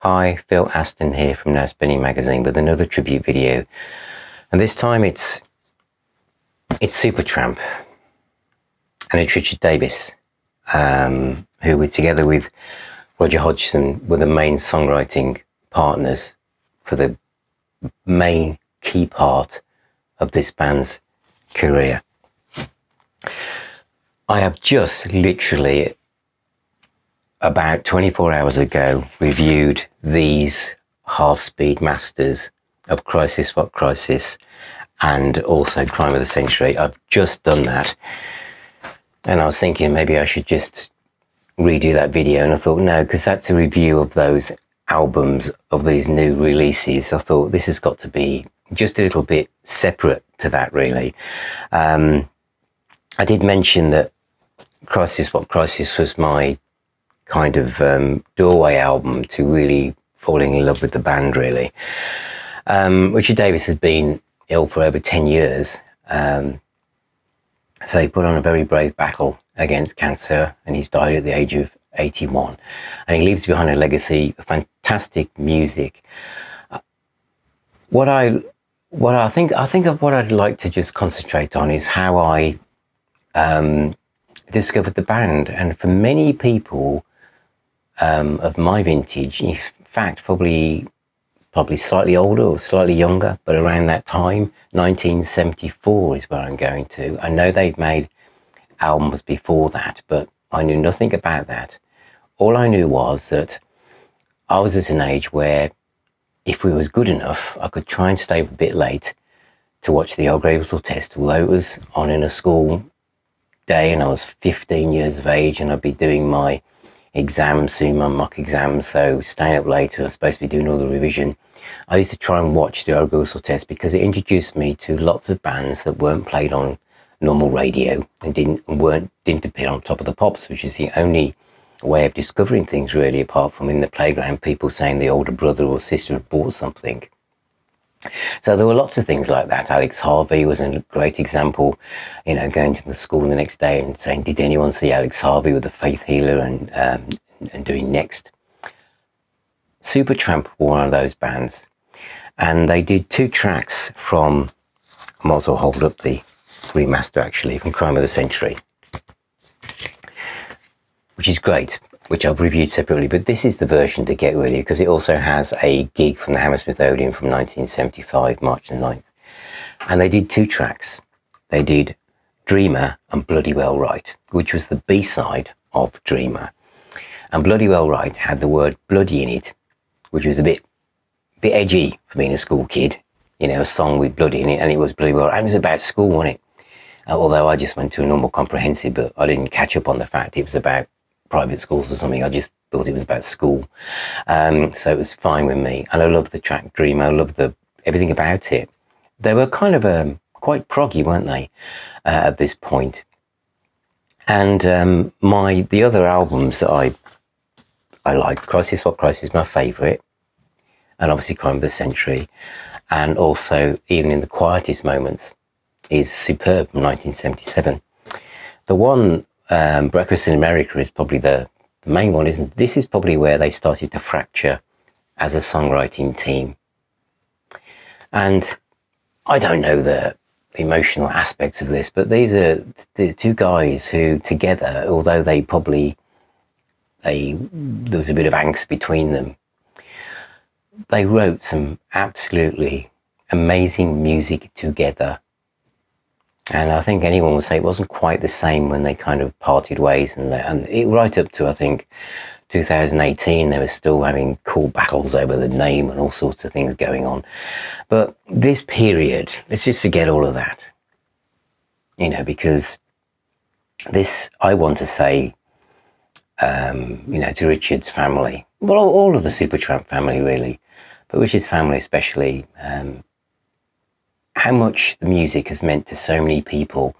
Hi, Phil Aston here from Now Spinning Magazine with another tribute video, and this time it's Supertramp and it's Richard Davies, who were together with Roger Hodgson were the main songwriting partners for the main key part of this band's career. I have just literally about 24 hours ago reviewed these half-speed masters of Crisis What Crisis and also Crime of the Century. I've just done that, and I was thinking maybe I should just redo that video, and I thought no, because that's a review of those albums, of these new releases. I thought this has got to be just a little bit separate to that, really. I did mention that Crisis What Crisis was my kind of doorway album to really falling in love with the band, really. Richard Davies has been ill for over 10 years, so he put on a very brave battle against cancer, and he's died at the age of 81, and he leaves behind a legacy of fantastic music. What I'd like to just concentrate on is how I discovered the band. And for many people of my vintage, in fact probably slightly older or slightly younger, but around that time, 1974 is where I'm going to. I know they've made albums before that, but I knew nothing about that. All I knew was that I was at an age where if we was good enough, I could try and stay up a bit late to watch the Old Grey Whistle Test, although it was on in a school day and I was 15 years of age, and I'd be doing my exams soon, my mock exams, so staying up later, I was supposed to be doing all the revision. I used to try and watch the Old Grey Whistle Test because it introduced me to lots of bands that weren't played on normal radio and didn't appear on Top of the Pops, which is the only way of discovering things, really, apart from in the playground, people saying the older brother or sister had bought something. So there were lots of things like that. Alex Harvey was a great example, going to the school the next day and saying, did anyone see Alex Harvey with the Faith Healer and doing Next? Supertramp were one of those bands, and they did 2 tracks from, I might as well hold up the remaster actually, from Crime of the Century, which is great, which I've reviewed separately, but this is the version to get, really, because it also has a gig from the Hammersmith Odeon from 1975, March the 9th. And they did 2 tracks. They did Dreamer and Bloody Well Right, which was the B-side of Dreamer. And Bloody Well Right had the word bloody in it, which was a bit edgy for being a school kid, a song with blood in it, and it was Bloody Well Right. It was about school, wasn't it? Although I just went to a normal comprehensive, but I didn't catch up on the fact it was about private schools or something. I just thought it was about school, so it was fine with me. And I love the track Dream. I love everything about it. They were kind of quite proggy, weren't they, at this point? And the other albums that I liked, Crisis What Crisis, my favourite, and obviously Crime of the Century, and also Even in the Quietest Moments is superb from 1977. The one, Breakfast in America, is probably the main one, isn't it? This is probably where they started to fracture as a songwriting team. And I don't know the emotional aspects of this, but these are the 2 guys who together, although there was a bit of angst between them, they wrote some absolutely amazing music together. And I think anyone would say it wasn't quite the same when they kind of parted ways, and it right up to, I think, 2018, they were still having cool battles over the name and all sorts of things going on. But this period, let's just forget all of that, because this, I want to say, to Richard's family, well, all of the Supertramp family, really, but Richard's family especially, how much the music has meant to so many people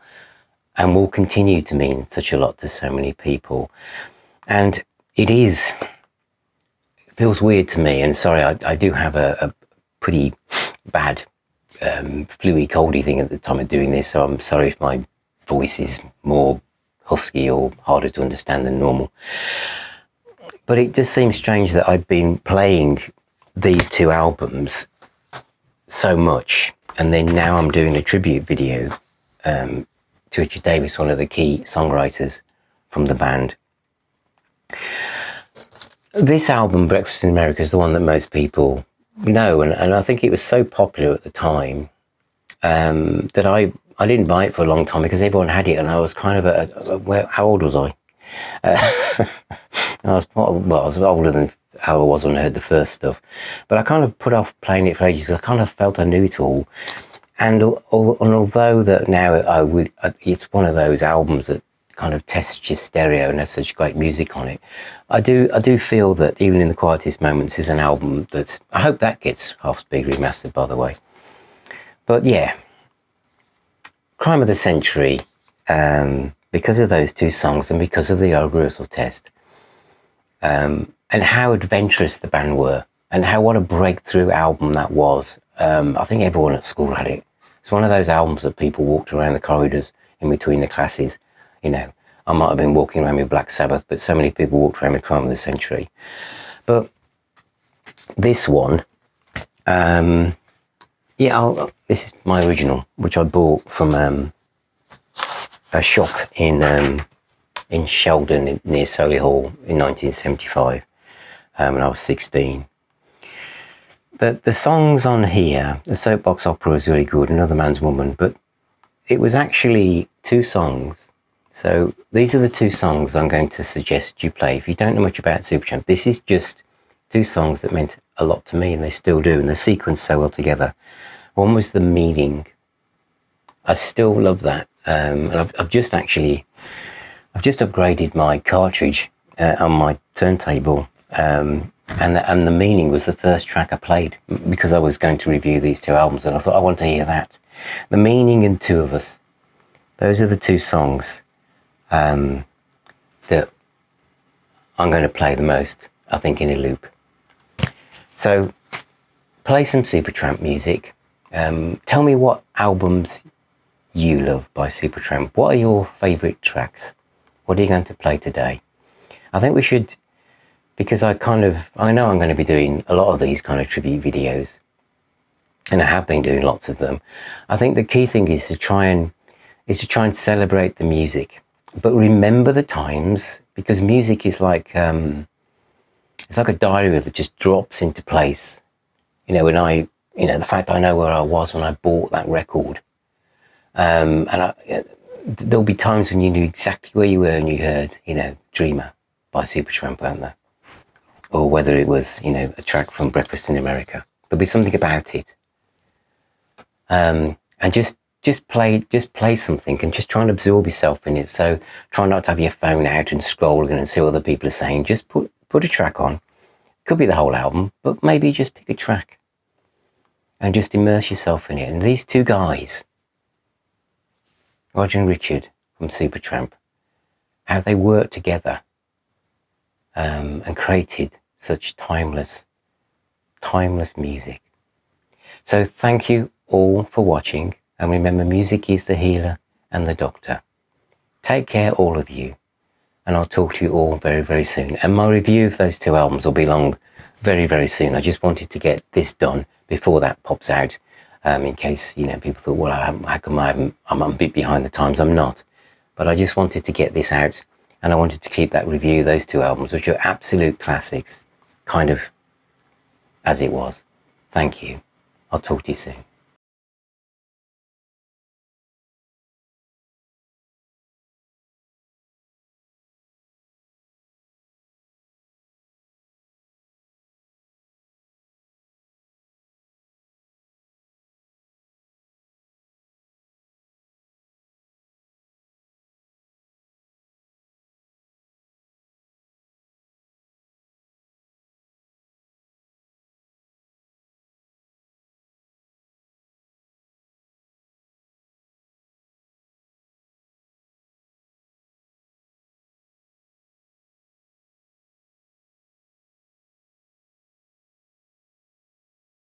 and will continue to mean such a lot to so many people. And it feels weird to me, and sorry, I do have a pretty bad flu-y, coldy thing at the time of doing this, so I'm sorry if my voice is more husky or harder to understand than normal. But it just seems strange that I've been playing these two albums so much, and then now I'm doing a tribute video to Richard Davies, one of the key songwriters from the band. This album, Breakfast in America, is the one that most people know, and I think it was so popular at the time that I didn't buy it for a long time because everyone had it, and I was kind of how old was I? I was older than how I was when I heard the first stuff, but I kind of put off playing it for ages. I kind of felt I knew it all, and although that now it's one of those albums that kind of tests your stereo and has such great music on it. I do feel that even in the quietest moments is an album that I hope that gets half speed remastered, by the way. But yeah, Crime of the Century, because of those two songs and because of the Algorithm Test, and how adventurous the band were, and what a breakthrough album that was. I think everyone at school had it. It's one of those albums that people walked around the corridors in between the classes. You know, I might have been walking around with Black Sabbath, but so many people walked around with Crime of the Century. But this one, this is my original, which I bought from a shop in Sheldon near Solihull in 1975, when I was 16. The songs on here, the Soapbox Opera was really good, Another Man's Woman, but it was actually two songs. So these are the two songs I'm going to suggest you play. If you don't know much about Supertramp, this is just two songs that meant a lot to me, and they still do, and they sequence so well together. One was The Meaning. I still love that. And I've just upgraded my cartridge on my turntable, and The Meaning was the first track I played because I was going to review these two albums, and I thought I want to hear that. The Meaning and Two of Us. Those are the two songs that I'm going to play the most, I think, in a loop. So play some Supertramp music. Tell me what albums you love by Supertramp. What are your favourite tracks? What are you going to play today? I think we should, because I know I'm going to be doing a lot of these kind of tribute videos, and I have been doing lots of them. I think the key thing is to try and celebrate the music, but remember the times, because music is like it's like a diary that just drops into place. You know, the fact I know where I was when I bought that record, and there'll be times when you knew exactly where you were and you heard, Dreamer by Supertramp, won't there? Or whether it was, a track from Breakfast in America. There'll be something about it. And just play something and just try and absorb yourself in it. So try not to have your phone out and scrolling and see what other people are saying. Just put a track on. Could be the whole album, but maybe just pick a track and just immerse yourself in it. And these two guys, Roger and Richard from Supertramp, how they worked together and created such timeless music. So thank you all for watching, and remember, music is the healer and the doctor. Take care, all of you, and I'll talk to you all very, very soon. And my review of those two albums will be along very, very soon. I just wanted to get this done before that pops out, in case people thought, well, how come I'm a bit behind the times. I'm not, but I just wanted to get this out, and I wanted to keep that review of those two albums, which are absolute classics, kind of as it was. Thank you. I'll talk to you soon.